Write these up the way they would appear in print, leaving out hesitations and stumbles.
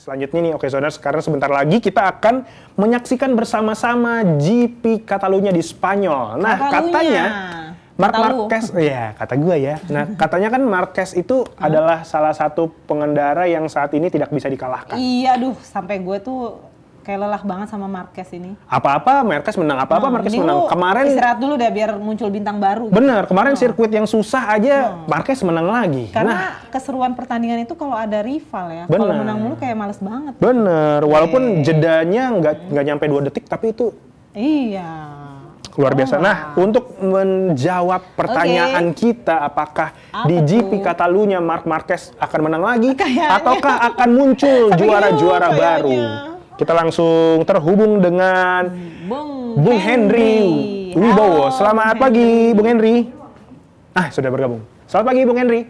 selanjutnya nih, oke saudara, sekarang sebentar lagi kita akan menyaksikan bersama-sama GP Catalunya di Spanyol. Nah, katanya Marc Marquez, ya kata gue ya. Nah, katanya kan Marquez itu adalah salah satu pengendara yang saat ini tidak bisa dikalahkan. Iya, duh, sampai gue tuh kayak lelah banget sama Marquez ini. Apa-apa Marquez menang, apa-apa Marquez menang. Kemarin istirahat dulu deh biar muncul bintang baru. Bener, kemarin sirkuit yang susah aja Marquez menang lagi. Karena keseruan pertandingan itu kalau ada rival ya. Kalau menang mulu kayak males banget. Bener, walaupun jedanya nggak nyampe 2 detik, tapi itu luar biasa. Nah, untuk menjawab pertanyaan kita, apakah di GP Catalunya Marc Marquez akan menang lagi, ataukah akan muncul juara-juara baru? Kita langsung terhubung dengan Bung Henry Wibowo. Selamat pagi, Bung Henry. Sudah bergabung. Selamat pagi, Bung Henry.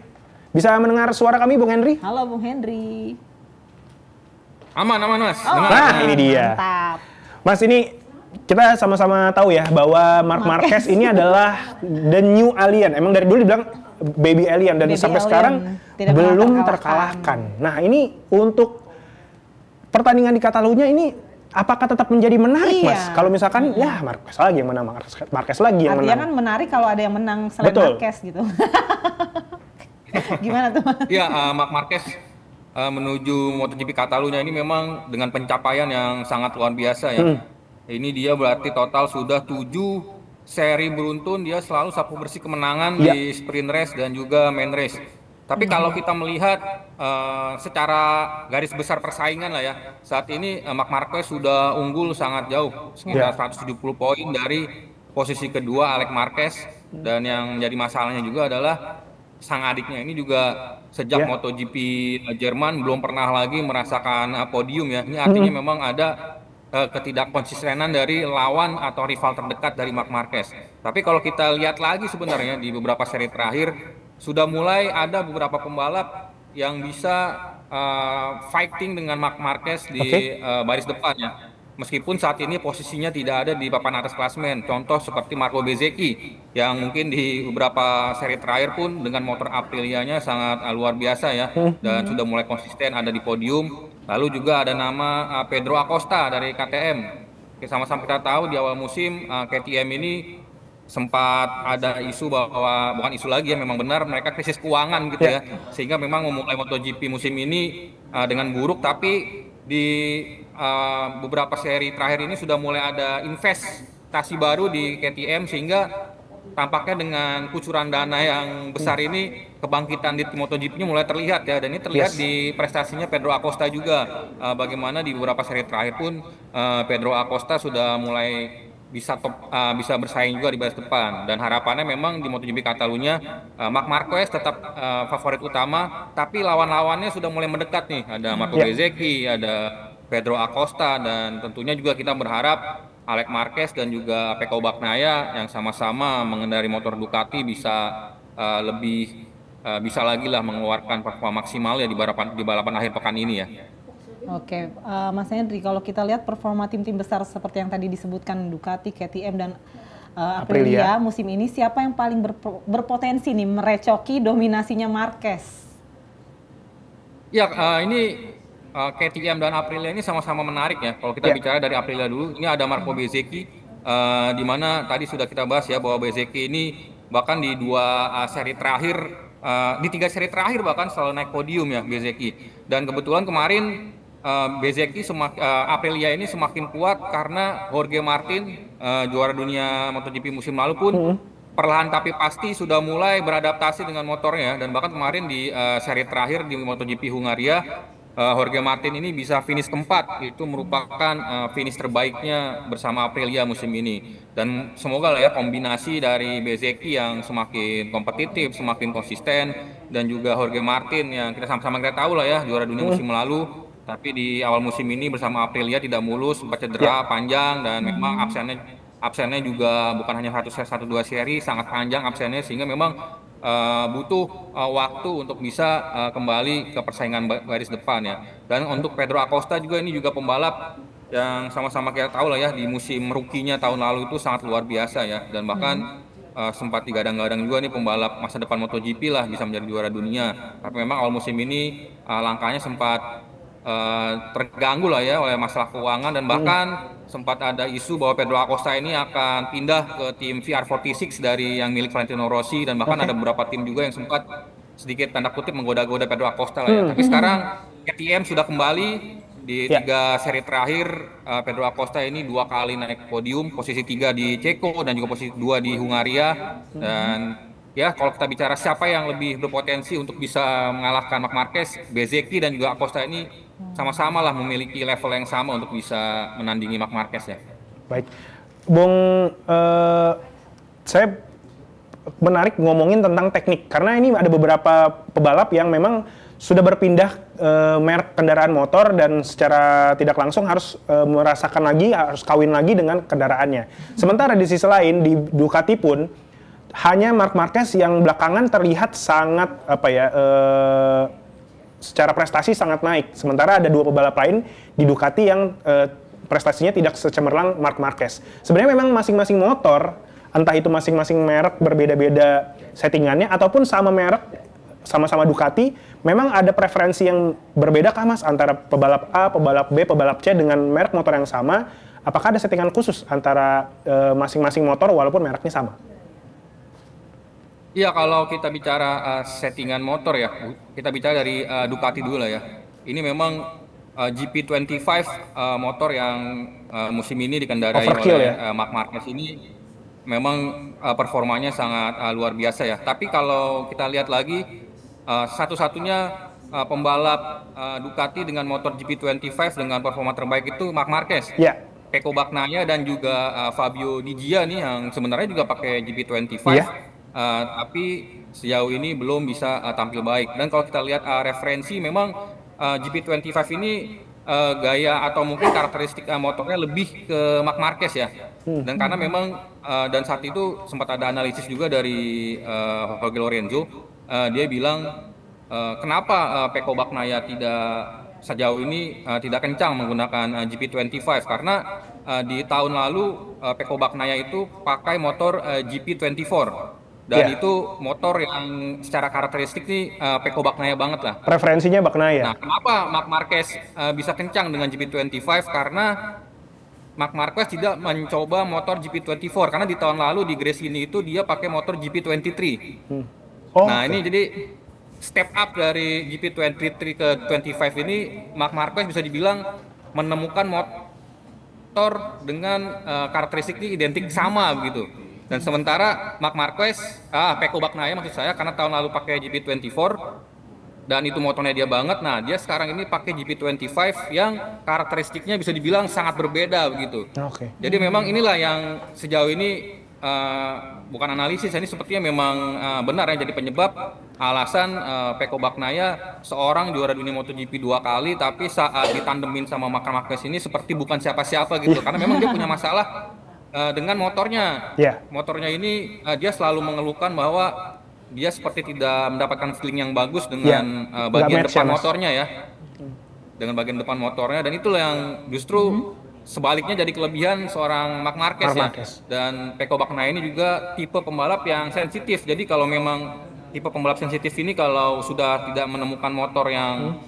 Bisa mendengar suara kami, Bung Henry? Halo, Bung Henry. Aman, Mas. Nah, ini dia. Mantap. Mas, ini kita sama-sama tahu ya bahwa Marc Marquez ini adalah the new alien. Emang dari dulu dibilang baby alien dan sampai sekarang belum terkalahkan. Nah, ini untuk pertandingan di Catalunya ini apakah tetap menjadi menarik, Mas? Kalau misalkan ya Marquez lagi yang menang, Marquez lagi yang menang. Artinya kan menarik kalau ada yang menang selain Marquez gitu. Gimana tuh, Mas? Iya, Marc Marquez menuju MotoGP Catalunya ini memang dengan pencapaian yang sangat luar biasa ya. Ini dia berarti total sudah 7 seri beruntun dia selalu sapu bersih kemenangan di sprint race dan juga main race. Tapi kalau kita melihat secara garis besar persaingan lah ya, saat ini Marc Marquez sudah unggul sangat jauh, sekitar 170 poin dari posisi kedua Alex Marquez. Dan yang jadi masalahnya juga adalah sang adiknya ini juga sejak MotoGP Jerman belum pernah lagi merasakan podium ya. Ini artinya memang ada ketidakkonsistenan dari lawan atau rival terdekat dari Marc Marquez. Tapi kalau kita lihat lagi sebenarnya di beberapa seri terakhir, sudah mulai ada beberapa pembalap yang bisa fighting dengan Marc Marquez di baris depan ya. Meskipun saat ini posisinya tidak ada di papan atas klasemen. Contoh seperti Marco Bezzecchi yang mungkin di beberapa seri terakhir pun dengan motor Aprilia-nya sangat luar biasa ya. Dan sudah mulai konsisten ada di podium. Lalu juga ada nama Pedro Acosta dari KTM. Sama-sama kita tahu di awal musim KTM ini sempat ada isu bahwa, bukan isu lagi ya, memang benar mereka krisis keuangan gitu ya, sehingga memang memulai MotoGP musim ini dengan buruk. Tapi di beberapa seri terakhir ini sudah mulai ada investasi baru di KTM, sehingga tampaknya dengan kucuran dana yang besar ini kebangkitan di MotoGP-nya mulai terlihat ya, dan ini terlihat di prestasinya Pedro Acosta juga. Bagaimana di beberapa seri terakhir pun Pedro Acosta sudah mulai bisa bersaing juga di baris depan, dan harapannya memang di MotoGP Catalunya Marc Marquez tetap favorit utama, tapi lawan-lawannya sudah mulai mendekat nih, ada Marco Bezzecchi, ada Pedro Acosta, dan tentunya juga kita berharap Alex Marquez dan juga Pecco Bagnaia yang sama-sama mengendari motor Ducati bisa bisa lagi lah mengeluarkan performa maksimal ya di balapan akhir pekan ini ya. Oke, Mas Henry, kalau kita lihat performa tim-tim besar seperti yang tadi disebutkan Ducati, KTM, dan Aprilia musim ini, siapa yang paling berpotensi nih merecoki dominasinya Marquez? Ya, ini KTM dan Aprilia ini sama-sama menarik ya. Kalau kita bicara dari Aprilia dulu, ini ada Marco Bezzecchi, di mana tadi sudah kita bahas ya bahwa Bezzecchi ini bahkan di 2 seri terakhir, di 3 seri terakhir bahkan selalu naik podium ya Bezzecchi. Dan kebetulan kemarin Bezzecchi Aprilia ini semakin kuat karena Jorge Martin juara dunia MotoGP musim lalu pun perlahan tapi pasti sudah mulai beradaptasi dengan motornya, dan bahkan kemarin di seri terakhir di MotoGP Hungaria Jorge Martin ini bisa finish keempat, itu merupakan finish terbaiknya bersama Aprilia musim ini. Dan semoga lah ya kombinasi dari Bezzecchi yang semakin kompetitif, semakin konsisten, dan juga Jorge Martin yang kita sama-sama kita tahu lah ya juara dunia musim lalu, tapi di awal musim ini bersama Aprilia tidak mulus, sempat cedera panjang, dan memang absennya juga bukan hanya 1-2 seri, sangat panjang absennya, sehingga memang butuh waktu untuk bisa kembali ke persaingan baris depan ya. Dan untuk Pedro Acosta juga, ini juga pembalap yang sama-sama kita tahu lah ya, di musim rookie-nya tahun lalu itu sangat luar biasa ya, dan bahkan sempat digadang-gadang juga nih pembalap masa depan MotoGP lah, bisa menjadi juara dunia. Tapi memang awal musim ini langkahnya sempat terganggu lah ya oleh masalah keuangan, dan bahkan sempat ada isu bahwa Pedro Acosta ini akan pindah ke tim VR46 dari yang milik Valentino Rossi, dan bahkan ada beberapa tim juga yang sempat sedikit tanda kutip menggoda-goda Pedro Acosta lah ya. Tapi sekarang KTM sudah kembali di 3 seri terakhir. Pedro Acosta ini 2 kali naik podium, posisi 3 di Ceko dan juga posisi 2 di Hungaria. Dan ya, kalau kita bicara siapa yang lebih berpotensi untuk bisa mengalahkan Marc Marquez, Bezzecchi dan juga Acosta ini sama-sama lah memiliki level yang sama untuk bisa menandingi Marc Marquez ya. Baik, Bung, saya menarik ngomongin tentang teknik, karena ini ada beberapa pebalap yang memang sudah berpindah merek kendaraan motor dan secara tidak langsung harus merasakan lagi, harus kawin lagi dengan kendaraannya. Sementara di sisi lain di Ducati pun hanya Marc Marquez yang belakangan terlihat sangat secara prestasi sangat naik. Sementara ada 2 pebalap lain di Ducati yang prestasinya tidak secemerlang Marc Marquez. Sebenarnya memang masing-masing motor, entah itu masing-masing merek berbeda-beda settingannya ataupun sama merek, sama-sama Ducati, memang ada preferensi yang berbeda kah Mas antara pebalap A, pebalap B, pebalap C dengan merek motor yang sama? Apakah ada settingan khusus antara masing-masing motor walaupun mereknya sama? Iya, kalau kita bicara settingan motor ya, kita bicara dari Ducati dulu lah ya. Ini memang GP25 motor yang musim ini dikendarai oleh Marc Marquez ini memang performanya sangat luar biasa ya. Tapi kalau kita lihat lagi, satu-satunya pembalap Ducati dengan motor GP25 dengan performa terbaik itu Marc Marquez. Yeah. Pecco Bagnaia dan juga Fabio Di Gia nih yang sebenarnya juga pakai GP25. Yeah. Tapi sejauh ini belum bisa tampil baik. Dan kalau kita lihat referensi, memang GP25 ini gaya atau mungkin karakteristik motornya lebih ke Marc Marquez ya. Dan karena memang dan saat itu sempat ada analisis juga dari Jorge Lorenzo, dia bilang kenapa Pecco Bagnaia tidak sejauh ini tidak kencang menggunakan GP25, karena di tahun lalu Pecco Bagnaia itu pakai motor GP24. Dan itu motor yang secara karakteristik nih Pecco Bagnaia banget lah. Preferensinya Bagnaia. Nah, kenapa Marc Marquez bisa kencang dengan GP25? Karena Marc Marquez tidak mencoba motor GP24. Karena di tahun lalu di Gresini itu dia pakai motor GP23. Ini jadi step up dari GP23 ke 25 ini, Marc Marquez bisa dibilang menemukan motor dengan karakteristik ini identik sama begitu. Dan sementara Marc Marquez, Pecco Bagnaia maksud saya, karena tahun lalu pakai GP24 dan itu motornya dia banget. Nah, dia sekarang ini pakai GP25 yang karakteristiknya bisa dibilang sangat berbeda begitu. Jadi memang inilah yang sejauh ini bukan analisis, ini sepertinya memang benar ya jadi penyebab alasan Pecco Bagnaia seorang juara dunia MotoGP 2 kali, tapi saat ditandemin sama Marc Marquez ini seperti bukan siapa-siapa gitu. Karena memang dia punya masalah dengan motornya. Motornya ini dia selalu mengeluhkan bahwa dia seperti tidak mendapatkan feeling yang bagus dengan bagian depan motornya ya. Dengan bagian depan motornya, dan itulah yang justru sebaliknya jadi kelebihan seorang Marc Marquez ya. Dan Pecco Bagnaia ini juga tipe pembalap yang sensitif. Jadi kalau memang tipe pembalap sensitif ini kalau sudah tidak menemukan motor yang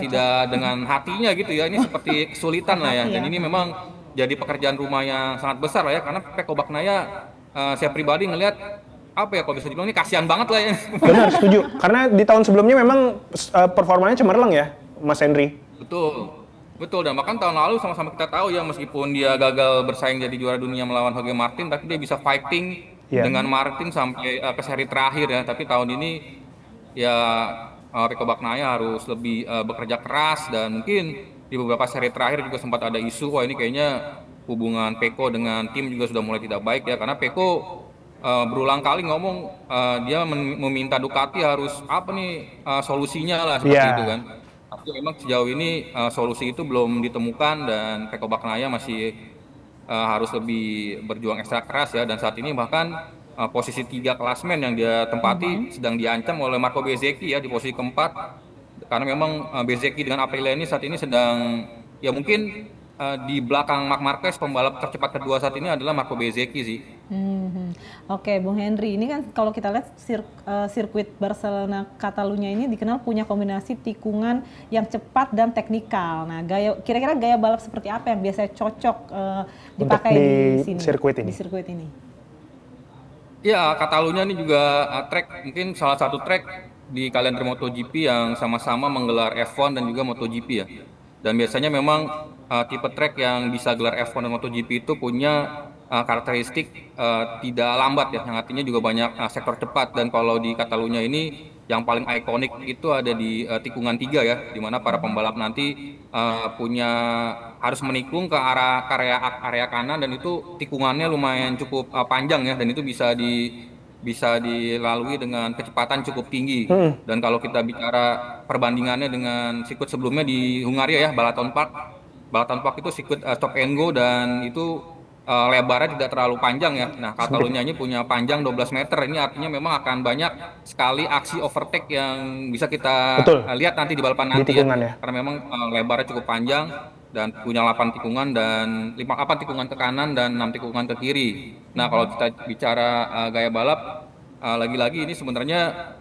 tidak dengan hatinya gitu ya, ini seperti kesulitan lah ya. Dan ini memang jadi pekerjaan rumah yang sangat besar lah ya, karena Pecco Bagnaia saya pribadi ngelihat kalau bisa dibilang ini kasihan banget lah ya. Benar, setuju. Karena di tahun sebelumnya memang performanya cemerlang ya, Mas Henry. Betul, dan bahkan tahun lalu sama-sama kita tahu ya, meskipun dia gagal bersaing jadi juara dunia melawan Jorge Martin, tapi dia bisa fighting dengan Martin sampai ke seri terakhir ya. Tapi tahun ini ya Pecco Bagnaia harus lebih bekerja keras, dan mungkin di beberapa seri terakhir juga sempat ada isu, wah ini kayaknya hubungan Pecco dengan tim juga sudah mulai tidak baik ya, karena Pecco berulang kali ngomong dia meminta Ducati harus solusinya lah seperti itu kan. Tapi memang sejauh ini solusi itu belum ditemukan, dan Pecco Bagnaia masih harus lebih berjuang ekstra keras ya. Dan saat ini bahkan posisi 3 klasmen yang dia tempati sedang diancam oleh Marco Bezzecchi ya di posisi keempat. Karena memang Bezzecchi dengan Aprilia ini saat ini sedang ya mungkin di belakang Marc Marquez, pembalap tercepat kedua saat ini adalah Marco Bezzecchi sih. Oke, Bung Henry, ini kan kalau kita lihat sirkuit Barcelona Catalunya ini dikenal punya kombinasi tikungan yang cepat dan teknikal. Nah, kira-kira gaya balap seperti apa yang biasanya cocok dipakai di sini, di sirkuit ini? Ya, Catalunya ini juga mungkin salah satu track di kalender MotoGP yang sama-sama menggelar F1 dan juga MotoGP ya. Dan biasanya memang tipe track yang bisa gelar F1 dan MotoGP itu punya karakteristik tidak lambat ya, yang artinya juga banyak sektor cepat. Dan kalau di Catalunya ini yang paling ikonik itu ada di tikungan 3 ya, di mana para pembalap nanti harus menikung ke area kanan, dan itu tikungannya lumayan cukup panjang ya, dan itu bisa dilalui dengan kecepatan cukup tinggi. Dan kalau kita bicara perbandingannya dengan sirkuit sebelumnya di Hungaria ya, Balaton Park itu sirkuit stop and go, dan itu lebarnya tidak terlalu panjang ya. Nah, Catalunya ini punya panjang 12 meter. Ini artinya memang akan banyak sekali aksi overtake yang bisa kita lihat nanti di balapan nanti ya. Karena memang lebarnya cukup panjang dan punya 8 tikungan, dan 8 tikungan ke kanan dan 6 tikungan ke kiri. Nah, kalau kita bicara gaya balap, lagi-lagi ini sebenarnya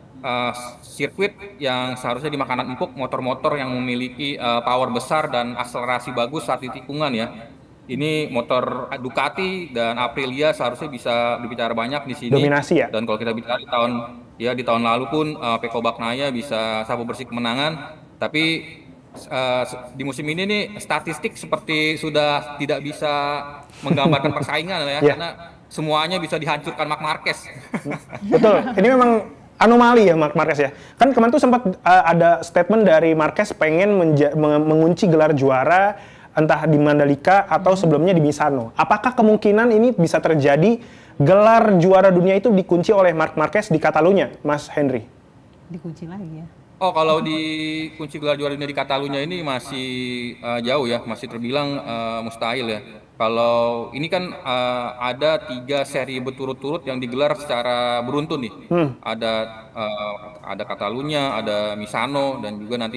sirkuit yang seharusnya dimakan empuk motor-motor yang memiliki power besar dan akselerasi bagus saat di tikungan ya. Ini motor Ducati dan Aprilia seharusnya bisa berbicara banyak di sini. Dominasi ya. Dan kalau kita bicara di tahun lalu pun Pecco Bagnaia bisa sapu bersih kemenangan. Tapi di musim ini nih statistik seperti sudah tidak bisa menggambarkan persaingan ya, karena semuanya bisa dihancurkan Marc Marquez. Betul. Ini memang anomali ya Marc Marquez ya. Kan kemarin tuh sempat ada statement dari Marquez pengen mengunci gelar juara entah di Mandalika atau sebelumnya di Misano. Apakah kemungkinan ini bisa terjadi, gelar juara dunia itu dikunci oleh Marc Marquez di Catalunya, Mas Henry? Dikunci lagi ya. Oh, kalau dikunci gelar juara dunia di Catalunya ini masih jauh ya, masih terbilang mustahil ya. Kalau ini kan ada 3 seri berturut-turut yang digelar secara beruntun nih. Ada Catalunya, ada Misano, dan juga nanti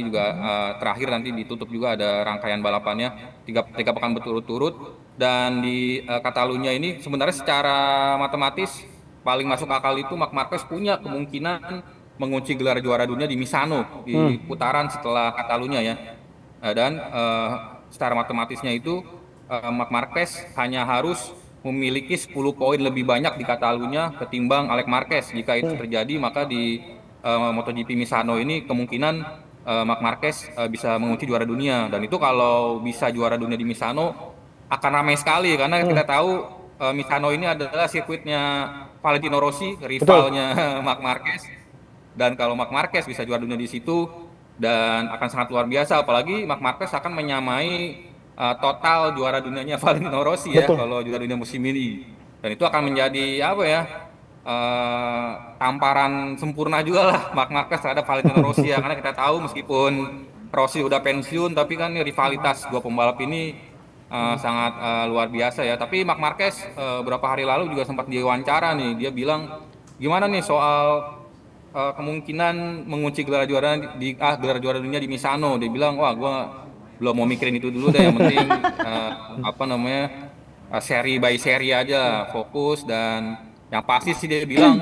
terakhir nanti ditutup juga ada rangkaian balapannya 3 pekan berturut-turut. Dan di Catalunya ini sebenarnya secara matematis paling masuk akal itu Marc Marquez punya kemungkinan mengunci gelar juara dunia di Misano di putaran setelah Catalunya ya. Dan secara matematisnya itu Marc Marquez hanya harus memiliki 10 poin lebih banyak di Catalunya ketimbang Alex Marquez. Jika itu terjadi, maka di MotoGP Misano ini kemungkinan Marc Marquez bisa mengunci juara dunia. Dan itu kalau bisa juara dunia di Misano akan ramai sekali, karena kita tahu Misano ini adalah sirkuitnya Valentino Rossi, rivalnya Marc Marquez. Dan kalau Marc Marquez bisa juara dunia di situ, dan akan sangat luar biasa, apalagi Marc Marquez akan menyamai total juara dunianya Valentino Rossi ya kalau juara dunia musim ini. Dan itu akan menjadi tamparan sempurna juga lah Marc Marquez terhadap Valentino Rossi ya, karena kita tahu meskipun Rossi udah pensiun, tapi kan rivalitas 2 pembalap ini sangat luar biasa ya. Tapi Marc Marquez beberapa hari lalu juga sempat diwawancara nih, dia bilang gimana nih soal kemungkinan mengunci gelar juara dunia di Misano. Dia bilang, wah gue belum mau mikirin itu dulu deh, yang penting seri by seri aja, fokus. Dan yang pasti sih dia bilang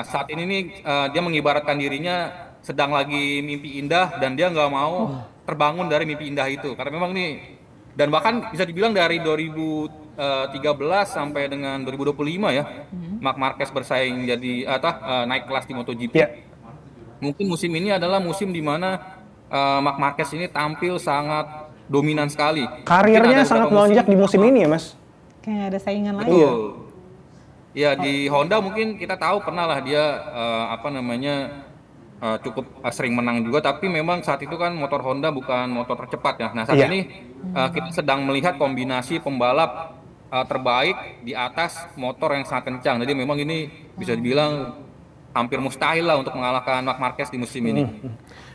saat ini nih dia mengibaratkan dirinya sedang lagi mimpi indah, dan dia nggak mau terbangun dari mimpi indah itu, karena memang nih, dan bahkan bisa dibilang dari 2013 sampai dengan 2025 ya, Marc Marquez bersaing jadi naik kelas di MotoGP. Mungkin musim ini adalah musim di mana Marc Marquez ini tampil sangat dominan sekali. Karirnya sangat melonjak di musim ini ya, Mas? Kayak ada saingan lagi. Betul. Ya, di Honda mungkin kita tahu pernah lah dia cukup sering menang juga, tapi memang saat itu kan motor Honda bukan motor tercepat ya. Nah, saat ini kita sedang melihat kombinasi pembalap terbaik di atas motor yang sangat kencang. Jadi memang ini bisa dibilang hampir mustahil lah untuk mengalahkan Marc Marquez di musim ini.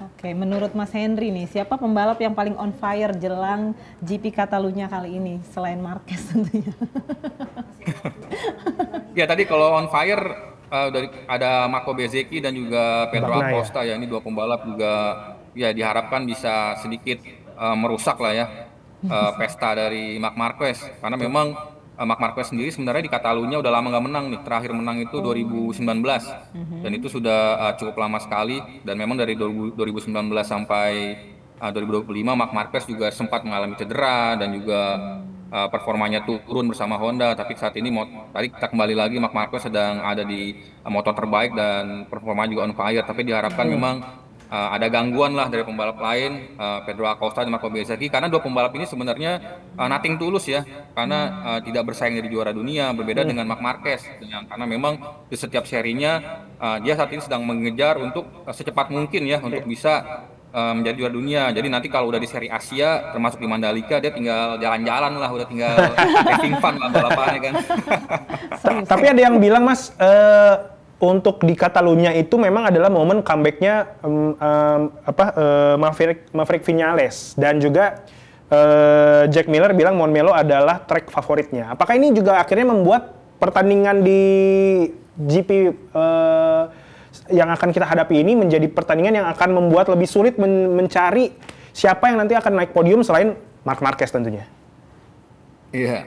Oke, menurut Mas Henry nih, siapa pembalap yang paling on fire jelang GP Catalunya kali ini selain Marquez tentunya? Ya, tadi kalau on fire ada Marco Bezzecchi dan juga Pedro Acosta ya. Ini 2 pembalap juga ya diharapkan bisa sedikit merusak lah ya pesta dari Marc Marquez, karena memang Marc Marquez sendiri sebenarnya di Catalunya udah lama nggak menang nih. Terakhir menang itu 2019 dan itu sudah cukup lama sekali. Dan memang dari 2019 sampai 2025 Marc Marquez juga sempat mengalami cedera dan juga performanya turun bersama Honda. Tapi saat ini tadi kita kembali lagi Marc Marquez sedang ada di motor terbaik dan performanya juga on fire. Tapi diharapkan memang ada gangguan lah dari pembalap lain, Pedro Acosta dan Marco Bezzecchi, karena dua pembalap ini sebenarnya nothing tulus ya, karena tidak bersaing dari juara dunia, berbeda dengan Marc Marquez, karena memang di setiap serinya dia saat ini sedang mengejar untuk secepat mungkin ya untuk bisa menjadi juara dunia. Jadi nanti kalau udah di seri Asia termasuk di Mandalika dia tinggal jalan-jalan lah, udah tinggal having fun lah balapannya kan. Tapi ada yang bilang Mas, untuk di Catalunya itu memang adalah momen comeback-nya Maverick Viñales, dan juga Jack Miller bilang Montmeló adalah track favoritnya. Apakah ini juga akhirnya membuat pertandingan di GP yang akan kita hadapi ini menjadi pertandingan yang akan membuat lebih sulit mencari siapa yang nanti akan naik podium selain Marc Marquez tentunya? Iya,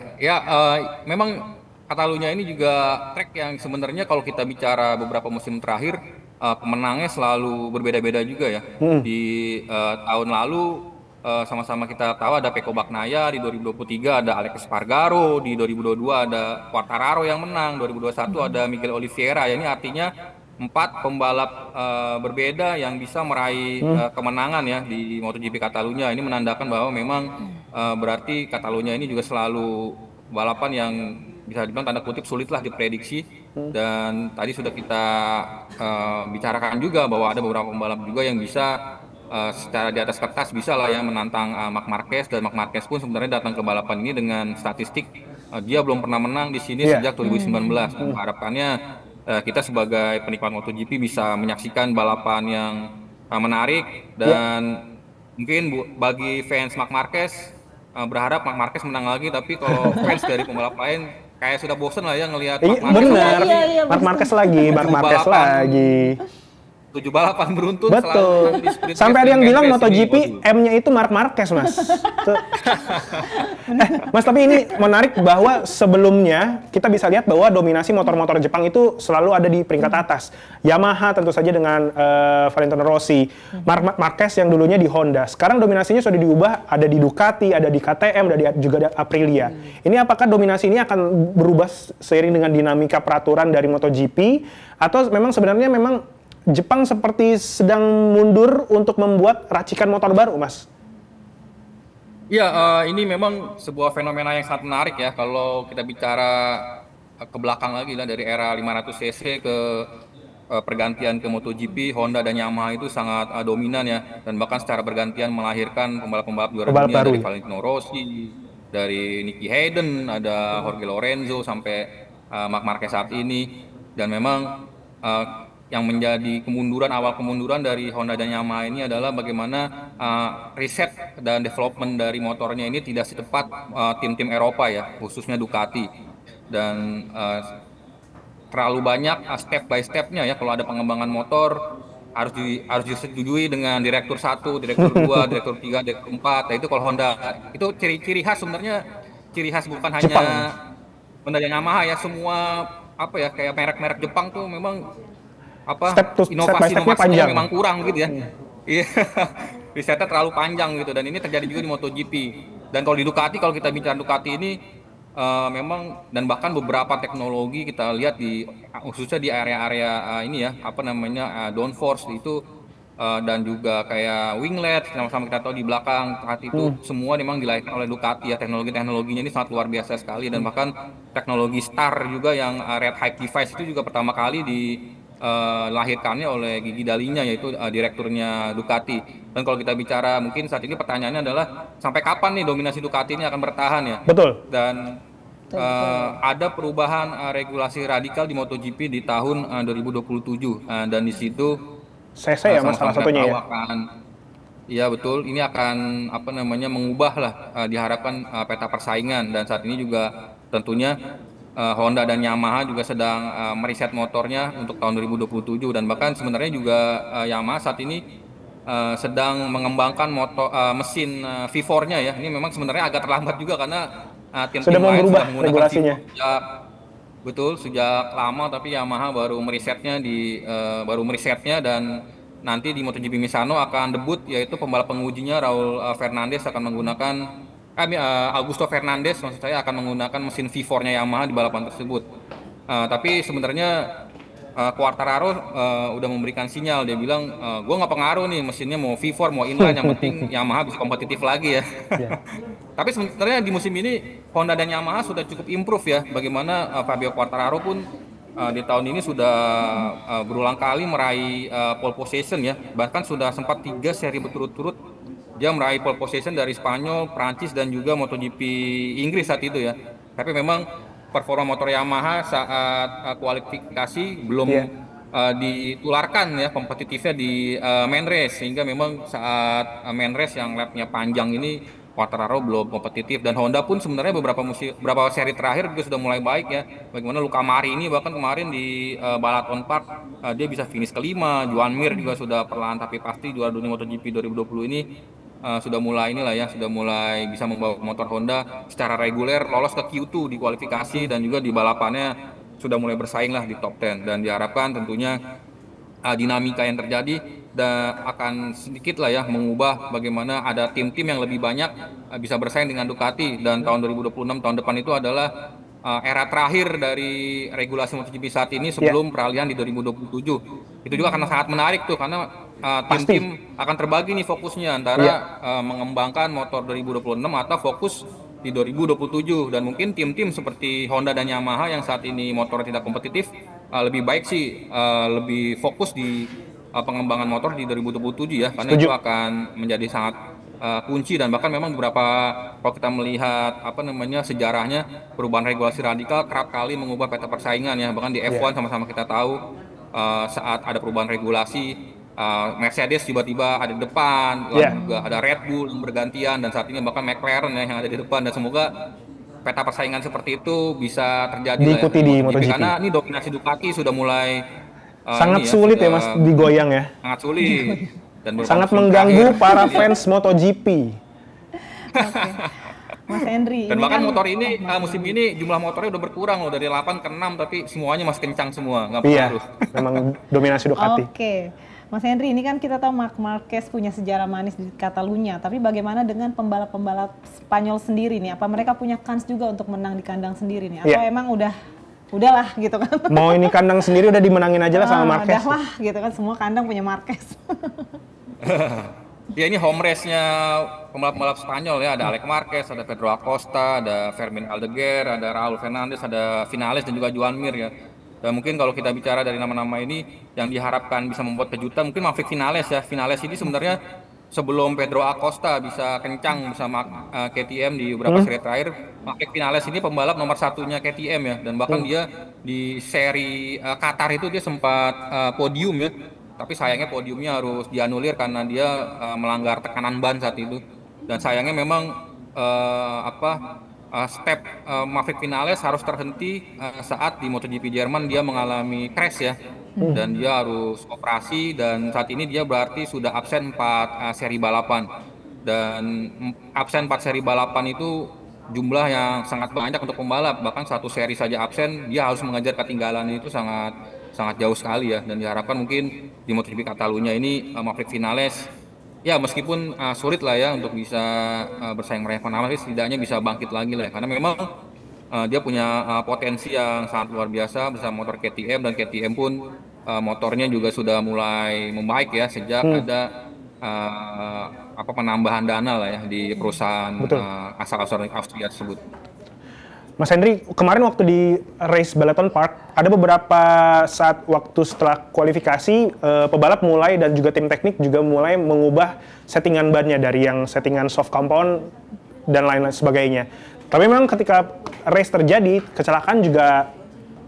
memang Catalunya ini juga track yang sebenarnya kalau kita bicara beberapa musim terakhir pemenangnya selalu berbeda-beda juga ya. Di tahun lalu sama-sama kita tahu ada Pecco Bagnaia, di 2023 ada Alex Espargaro, di 2022 ada Quartararo yang menang, 2021 ada Miguel Oliveira. Ya, ini artinya 4 pembalap berbeda yang bisa meraih kemenangan ya di MotoGP Catalunya. Ini menandakan bahwa memang berarti Catalunya ini juga selalu balapan yang bisa dibilang tanda kutip sulit lah diprediksi. Dan tadi sudah kita bicarakan juga bahwa ada beberapa pembalap juga yang bisa secara di atas kertas bisa lah ya menantang Marc Marquez, dan Marc Marquez pun sebenarnya datang ke balapan ini dengan statistik dia belum pernah menang di sini sejak 2019. Dan harapannya kita sebagai penikmat MotoGP bisa menyaksikan balapan yang menarik, dan mungkin bagi fans Marc Marquez berharap Marc Marquez menang lagi, tapi kalau fans dari pembalap lain kayak sudah bosen lah ya ngelihat Marc Marquez. Benar, Marc Marquez lagi, Marc Marquez lagi. 7 balapan beruntun. Betul. Sampai ada yang bilang MotoGP M-nya itu Marc Marquez, Mas. Mas, tapi ini menarik bahwa sebelumnya kita bisa lihat bahwa dominasi motor-motor Jepang itu selalu ada di peringkat atas. Yamaha tentu saja dengan Valentino Rossi, Marc Marquez yang dulunya di Honda. Sekarang dominasinya sudah diubah, ada di Ducati, ada di KTM, juga ada Aprilia. Ini apakah dominasi ini akan berubah seiring dengan dinamika peraturan dari MotoGP, atau memang sebenarnya memang Jepang seperti sedang mundur untuk membuat racikan motor baru, Mas? Ya, ini memang sebuah fenomena yang sangat menarik ya. Kalau kita bicara ke belakang lagi lah, dari era 500 cc ke pergantian ke MotoGP, Honda dan Yamaha itu sangat dominan ya. Dan bahkan secara bergantian melahirkan pembalap-pembalap juara dunia baru. Dari Valentino Rossi, dari Nicky Hayden, ada Jorge Lorenzo, sampai Marc Marquez saat ini. Dan memang yang menjadi awal kemunduran dari Honda dan Yamaha ini adalah bagaimana riset dan development dari motornya ini tidak secepat tim-tim Eropa ya, khususnya Ducati. Dan terlalu banyak step by stepnya ya. Kalau ada pengembangan motor harus disetujui dengan direktur 1, direktur 2, direktur 3, direktur 4. Nah, itu kalau Honda itu ciri khas sebenarnya, ciri khas bukan hanya Jepang. Honda dan Yamaha ya, semua kayak merek-merek Jepang tuh memang inovasi-inovasinya memang kurang gitu ya. Iya. Risetnya terlalu panjang gitu, dan ini terjadi juga di MotoGP. Dan kalau di Ducati, kalau kita bicara Ducati ini memang, dan bahkan beberapa teknologi kita lihat khususnya di area-area ini ya, downforce itu, dan juga kayak winglet sama-sama kita tahu di belakang Ducati itu semua memang dilahirkan oleh Ducati ya. Teknologinya ini sangat luar biasa sekali, dan bahkan teknologi STAR juga yang red height device itu juga pertama kali lahirkannya oleh Gigi Dall'Igna, yaitu direkturnya Ducati. Dan kalau kita bicara, mungkin saat ini pertanyaannya adalah sampai kapan nih dominasi Ducati ini akan bertahan ya? Betul. Dan ada perubahan regulasi radikal di MotoGP di tahun 2027, dan di situ CC ya Mas, salah satunya ya. Iya betul, ini akan mengubah lah diharapkan peta persaingan. Dan saat ini juga tentunya Honda dan Yamaha juga sedang meriset motornya untuk tahun 2027, dan bahkan sebenarnya juga Yamaha saat ini sedang mengembangkan mesin V4-nya ya. Ini memang sebenarnya agak terlambat juga karena sudah mau berubah regulasinya. Sejak lama, tapi Yamaha baru merisetnya dan nanti di MotoGP Misano akan debut, yaitu pembalap pengujinya Raul Fernandez akan menggunakan Augusto Fernandez maksud saya akan menggunakan mesin V4-nya Yamaha di balapan tersebut. Tapi sebenarnya Quartararo udah memberikan sinyal, dia bilang gue nggak pengaruh nih mesinnya mau V4 mau inline, yang penting Yamaha bisa kompetitif lagi ya. Tapi sebenarnya di musim ini Honda dan Yamaha sudah cukup improve ya. Bagaimana Fabio Quartararo pun di tahun ini sudah berulang kali meraih pole position ya. Bahkan sudah sempat 3 seri berturut-turut dia meraih pole position dari Spanyol, Prancis dan juga MotoGP Inggris saat itu ya. Tapi memang performa motor Yamaha saat kualifikasi belum ditularkan ya kompetitifnya di main race, sehingga memang saat main race yang lapnya panjang ini Quartararo belum kompetitif. Dan Honda pun sebenarnya beberapa seri terakhir juga sudah mulai baik ya. Bagaimana Luca Marini bahkan kemarin di Balaton Park dia bisa finish kelima. Joan Mir juga sudah perlahan tapi pasti juara dunia MotoGP 2020 ini sudah mulai sudah mulai bisa membawa motor Honda secara reguler lolos ke Q2 di kualifikasi, dan juga di balapannya sudah mulai bersaing lah di top 10. Dan diharapkan tentunya dinamika yang terjadi akan sedikit lah ya mengubah bagaimana ada tim-tim yang lebih banyak bisa bersaing dengan Ducati. Dan tahun 2026 tahun depan itu adalah era terakhir dari regulasi MotoGP saat ini sebelum peralihan di 2027. Itu juga karena sangat menarik tuh, karena tim-tim akan terbagi nih fokusnya antara mengembangkan motor 2026 atau fokus di 2027. Dan mungkin tim-tim seperti Honda dan Yamaha yang saat ini motor tidak kompetitif lebih baik sih lebih fokus di pengembangan motor di 2027 ya, karena itu akan menjadi sangat kunci. Dan bahkan memang beberapa, kalau kita melihat sejarahnya, perubahan regulasi radikal kerap kali mengubah peta persaingan ya. Bahkan di F1 sama-sama kita tahu saat ada perubahan regulasi Mercedes tiba-tiba ada di depan, lalu juga ada Red Bull yang bergantian, dan saat ini bahkan McLaren ya yang ada di depan. Dan semoga peta persaingan seperti itu bisa terjadi diikuti di MotoGP. Karena ini dominasi Ducati sudah mulai sangat sulit ya Mas digoyang ya. Sangat sulit dan sangat mengganggu para fans MotoGP. Mas Henry. Dan bahkan motor ini musim ini jumlah motornya udah berkurang loh, dari 8 ke 6, tapi semuanya masih kencang semua, nggak pengaruh. Memang dominasi Ducati. Mas Henry, ini kan kita tahu Marc Marquez punya sejarah manis di Catalunya, tapi bagaimana dengan pembalap-pembalap Spanyol sendiri nih? Apa mereka punya kans juga untuk menang di kandang sendiri nih? Atau emang udahlah gitu kan? Mau ini kandang sendiri udah dimenangin aja lah sama Marquez. Udahlah gitu kan, semua kandang punya Marquez. Ya, ini home race-nya pembalap-pembalap Spanyol ya, ada Alex Marquez, ada Pedro Acosta, ada Fermin Aldeguer, ada Raul Fernandez, ada Vinales dan juga Joan Mir ya. Dan mungkin kalau kita bicara dari nama-nama ini yang diharapkan bisa membuat kejutan, mungkin Maverick Vinales ya. Vinales ini sebenarnya sebelum Pedro Acosta bisa kencang bersama KTM di beberapa seri terakhir, Maverick Vinales ini pembalap nomor satunya KTM ya. Dan bahkan dia di seri Qatar itu dia sempat podium ya. Tapi sayangnya podiumnya harus dianulir karena dia melanggar tekanan ban saat itu. Dan sayangnya memang step Maverick Vinales harus terhenti saat di MotoGP Jerman dia mengalami crash ya. Dan dia harus operasi, dan saat ini dia berarti sudah absen 4 seri balapan. Dan absen 4 seri balapan itu jumlah yang sangat banyak untuk pembalap. Bahkan satu seri saja absen, dia harus mengejar ketinggalan itu sangat jauh sekali ya. Dan diharapkan mungkin di MotoGP Catalunya ini Maverick Vinales ya meskipun sulit lah ya untuk bisa bersaing meraih penampilan, tapi setidaknya bisa bangkit lagi lah ya. Karena memang dia punya potensi yang sangat luar biasa bersama motor KTM, dan KTM pun motornya juga sudah mulai membaik ya sejak ada penambahan dana lah ya di perusahaan asal Austria tersebut. Mas Henry, kemarin waktu di race Balaton Park, ada beberapa saat waktu setelah kualifikasi, pebalap mulai dan juga tim teknik juga mulai mengubah settingan bannya dari yang settingan soft compound dan lain-lain sebagainya. Tapi memang ketika race terjadi, kecelakaan juga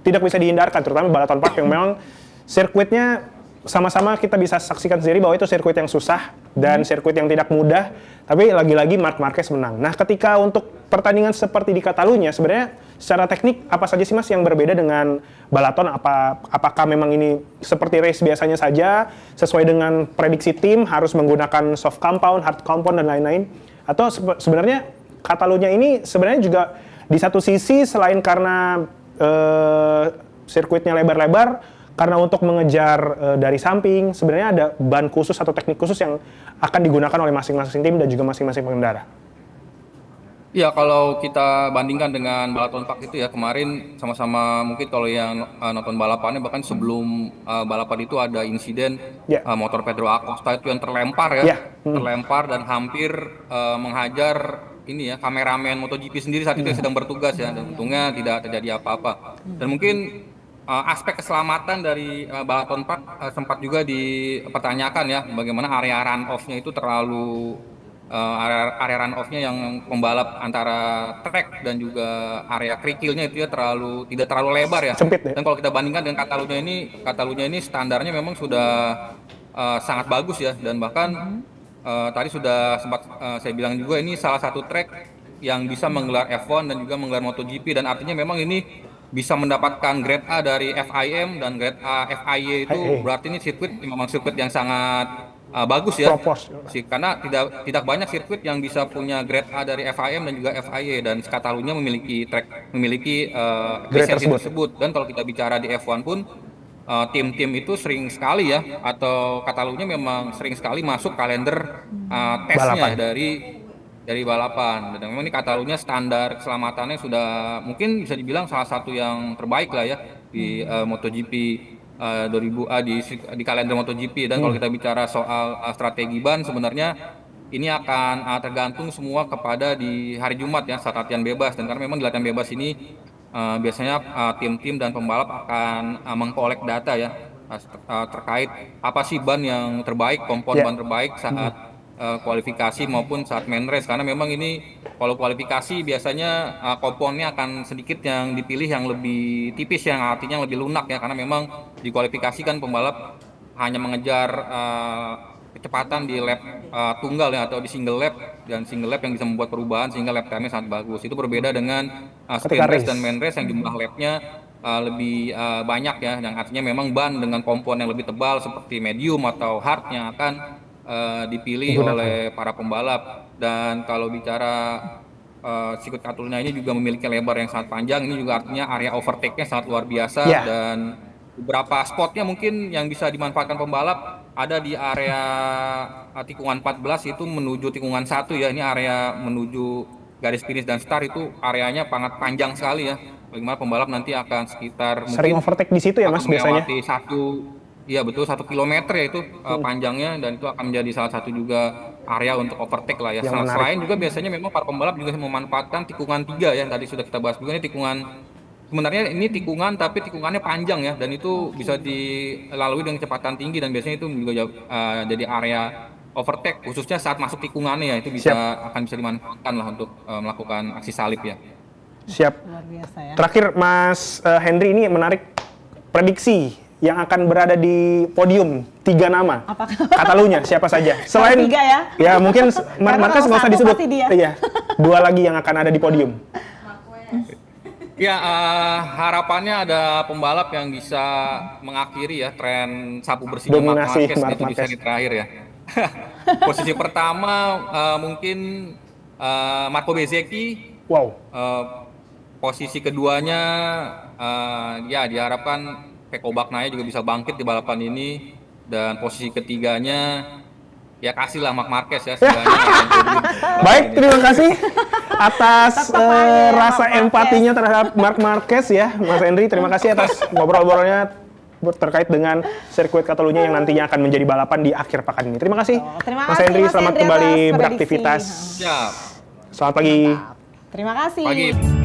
tidak bisa dihindarkan, terutama Balaton Park yang memang sirkuitnya sama-sama kita bisa saksikan sendiri bahwa itu sirkuit yang susah dan sirkuit yang tidak mudah, tapi lagi-lagi Marc Marquez menang. Nah, ketika untuk pertandingan seperti di Catalunya, sebenarnya secara teknik apa saja sih Mas yang berbeda dengan Balaton? Apakah memang ini seperti race biasanya saja, sesuai dengan prediksi tim, harus menggunakan soft compound, hard compound, dan lain-lain? Atau sebenarnya Catalunya ini sebenarnya juga di satu sisi selain karena sirkuitnya lebar-lebar, karena untuk mengejar dari samping, sebenarnya ada ban khusus atau teknik khusus yang akan digunakan oleh masing-masing tim dan juga masing-masing pengendara. Ya, kalau kita bandingkan dengan Balaton Park itu ya, kemarin sama-sama mungkin kalau yang nonton balapannya, bahkan sebelum balapan itu ada insiden motor Pedro Acosta itu yang terlempar terlempar dan hampir menghajar ini ya, kameramen MotoGP sendiri saat itu yang sedang bertugas ya, dan untungnya tidak terjadi apa-apa. Dan mungkin aspek keselamatan dari Balaton Park sempat juga dipertanyakan ya, bagaimana area run-off-nya itu terlalu area run-off-nya yang pembalap antara track dan juga area kerikilnya itu ya tidak terlalu lebar ya. Sempit ya. Dan kalau kita bandingkan dengan Catalunya ini standarnya memang sudah sangat bagus ya, dan bahkan tadi sudah sempat saya bilang juga ini salah satu track yang bisa menggelar F1 dan juga menggelar MotoGP, dan artinya memang ini bisa mendapatkan grade A dari FIM dan grade A FIA itu berarti ini memang sirkuit yang sangat bagus ya, karena tidak banyak sirkuit yang bisa punya grade A dari FIM dan juga FIA, dan Catalunya memiliki lisensi tersebut. Dan kalau kita bicara di F1 pun tim-tim itu sering sekali ya, atau Catalunya memang sering sekali masuk kalender tesnya dari balapan. Dan memang ini Catalunya standar keselamatannya sudah mungkin bisa dibilang salah satu yang terbaik lah ya di MotoGP 2000 di kalender MotoGP. Dan kalau kita bicara soal strategi ban, sebenarnya ini akan tergantung semua kepada di hari Jumat ya, saat latihan bebas. Dan karena memang di latihan bebas ini biasanya tim-tim dan pembalap akan mengkolek data ya terkait apa sih ban yang terbaik, kompon ban terbaik saat kualifikasi maupun saat main race. Karena memang ini kalau kualifikasi biasanya komponnya akan sedikit yang dipilih yang lebih tipis, yang artinya lebih lunak ya, karena memang di kualifikasi kan pembalap hanya mengejar kecepatan di lap tunggal ya, atau di single lap, dan single lap yang bisa membuat perubahan sehingga lap time-nya sangat bagus. Itu berbeda dengan sprint race dan main race yang jumlah lapnya lebih banyak ya, yang artinya memang ban dengan kompon yang lebih tebal seperti medium atau hard yang akan dipilih oleh para pembalap. Dan kalau bicara sirkuit Catalunya ini juga memiliki lebar yang sangat panjang, ini juga artinya area overtake-nya sangat luar biasa. Dan beberapa spotnya mungkin yang bisa dimanfaatkan pembalap ada di area tikungan 14 itu menuju tikungan 1 ya, ini area menuju garis finish dan start, itu areanya sangat panjang sekali ya, bagaimana pembalap nanti akan sekitar sering overtake di situ ya Mas biasanya. Iya betul, 1 kilometer ya itu panjangnya, dan itu akan menjadi salah satu juga area untuk overtake lah ya. Selain juga biasanya memang para pembalap juga memanfaatkan tikungan 3 ya, yang tadi sudah kita bahas juga, ini sebenarnya ini tikungan tapi tikungannya panjang ya, dan itu bisa dilalui dengan kecepatan tinggi, dan biasanya itu juga jadi area overtake khususnya saat masuk tikungannya ya, itu akan bisa dimanfaatkan lah untuk melakukan aksi salib ya. Siap. Luar biasa ya. Terakhir Mas Henry, ini menarik prediksi yang akan berada di podium 3 nama. Catalunya siapa saja? Selain 3 ya? Ya mungkin Marquez nggak usah disebut. Iya. 2 lagi yang akan ada di podium. Ya, harapannya ada pembalap yang bisa mengakhiri ya tren sapu bersihnya Marquez itu di seri terakhir ya. Posisi pertama mungkin Marco Bezzecchi. Wow. Posisi keduanya ya diharapkan Pecco Bagnaia juga bisa bangkit di balapan ini, dan posisi ketiganya ya kasihlah Marc Marquez ya. Baik, terima kasih atas rasa empatinya terhadap Marc Marquez ya, Mas Henry. Terima kasih atas ngobrol-ngobrolnya terkait dengan sirkuit Catalunya yang nantinya akan menjadi balapan di akhir pekan ini. Terima kasih, Mas Henry. Selamat kembali beraktivitas. Siap. Selamat pagi. Terima kasih. Pagi.